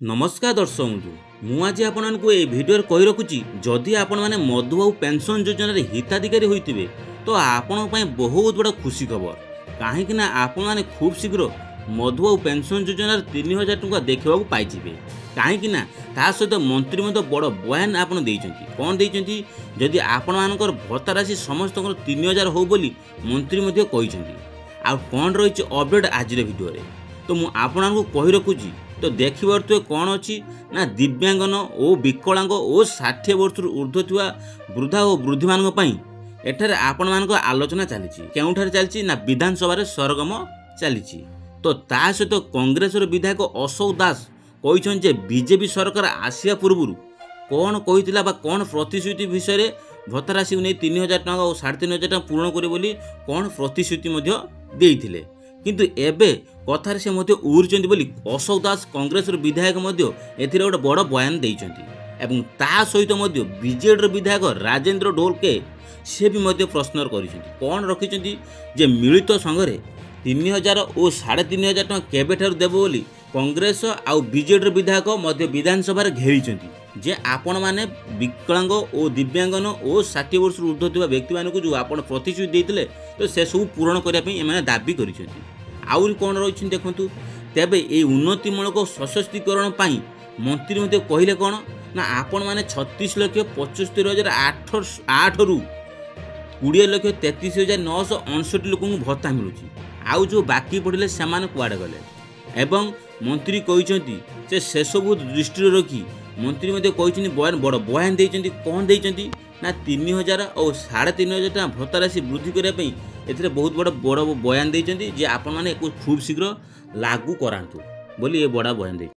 नमस्कार दर्शक बंधु मु आज आपको ये भिडियो कही रखुची जदि आपण मैंने मधुबाबू पेंशन योजना हिताधिकारी होते तो आपण बहुत बड़ा खुशी खबर कहीं आपण मैंने खूब शीघ्र मधुबाबू पेंशन योजना 3000 टंका देखा पाइबे कहीं सहित मंत्री बड़ बयान आपड़ कौन देती जदि आपण मानकर भत्ता राशि समस्त 3000 हो बोली मंत्री कहते आ कौन रही अपडेट आज भिडियो तो मुझे कही रखुची तो देखिए कौन अच्छी ना दिव्यांगन और विकलांग और 60 वर्ष ऊर्ध्व थी वृद्धा और वृद्धि मानी एठार आपण मान आलोचना चली केउठार चली ना विधानसभा सरगम चली तो ता सहित कांग्रेस विधायक अशोक दास कहते बीजेपी सरकार आसिया पूर्व कौन कही कौन प्रतिश्रुति विषय भत्ता राशि नहीं 3000 टका और 3500 टका पूर्ण करे कौन प्रतिश्रुति देते किंतु एबे कथार से उड़चंती बोली अशोक दास कांग्रेस विधायक एथिरे गोटे बड़ बयान देइचंती ता सहित बीजेडी विधायक राजेंद्र ढोलके से भी प्रश्न कौन रखिंट जे मिलित संघरे 3000 और 3500 टका केबेठार देव बोली कांग्रेस आउ बीजेडी विधायक विधानसभा घेरी जे आपण माने विकलांग और दिव्यांगन और 60 वर्ष ऊर्ध्व थी व्यक्ति मानक जो आप प्रतिश्रुति देते तो से सब पूरण करने दाबी कर कौन रही देखूँ तेबे ये उन्नतिमूलक सशक्तिकरण मंत्री कहले कौन ना आपण मैंने 36,75,808 रु 20,33,969 लोक भत्ता मिलूँ आउ जो बाकी पड़े से कुआड़े गले एवं मंत्री कहते से सबू दृष्टि रखी मंत्री कहते बड़ बयान देती कौन देती ना 3000 और 3500 टका भत्ता राशि वृद्धि करने एथिरे बहुत बड़ बयान देती जे आपण माने खूब शीघ्र लागू करातु बोली ये बड़ा बयान दे।